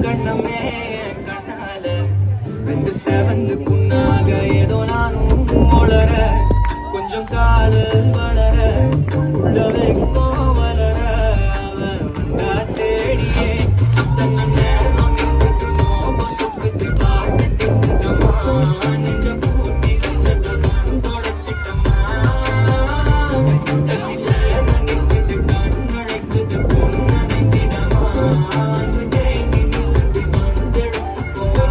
கண்ணமே கண்ணால வெந்து செவந்து புண்ணாக ஏதோ நானும் ஒளர கொஞ்சம் காதல் வளர உள்ள வைக்கும் வளர அவ வந்தா தேடியே தன்ன நேரம் நிற்குதுமோ பசுக்குது பாட்டு திக்குதமா நெஞ்ச பூட்டி வச்சதமா தொடச்சிட்டமா கட்சி சேர நிற்குது கண் அழைக்குது பொண்ணு நின்றிடமா தேங்கி நிற்குது வந்தெடுத்துக்கோமா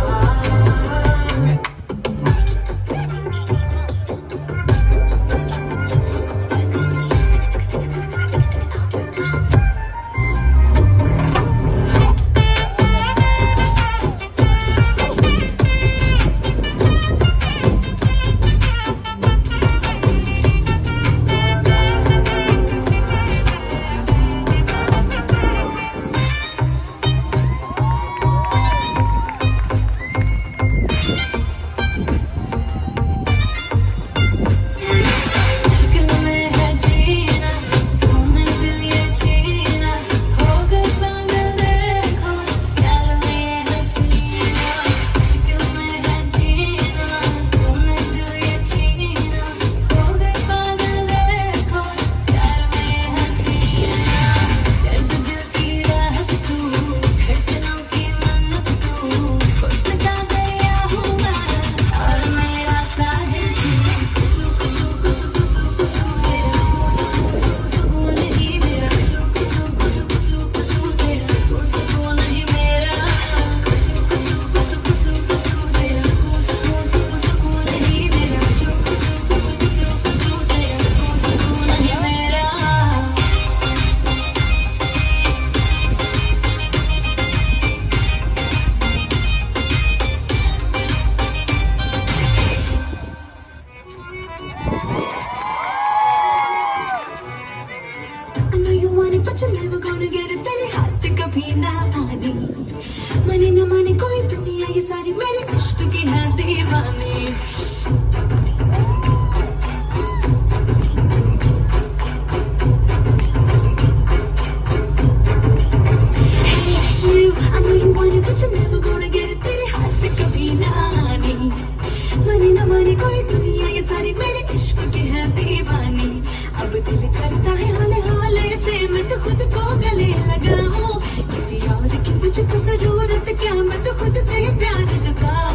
But you're never gonna get it तेरे हाथ कभी ना आनी माने न माने कोई दुनिया ये सारी मेरे इश्क की है दीवानी Hey you I know you want it but you're never gonna get it तेरे हाथ कभी ना आनी माने न माने कोई दुनिया ये सारी मेरे इश्क की है दीवानी अब दिल करता है हाले हाले से मैं तो खुद को गले लगाऊं किसी और की मुझको जरूरत क्या मैं तो खुद से प्यार जताऊं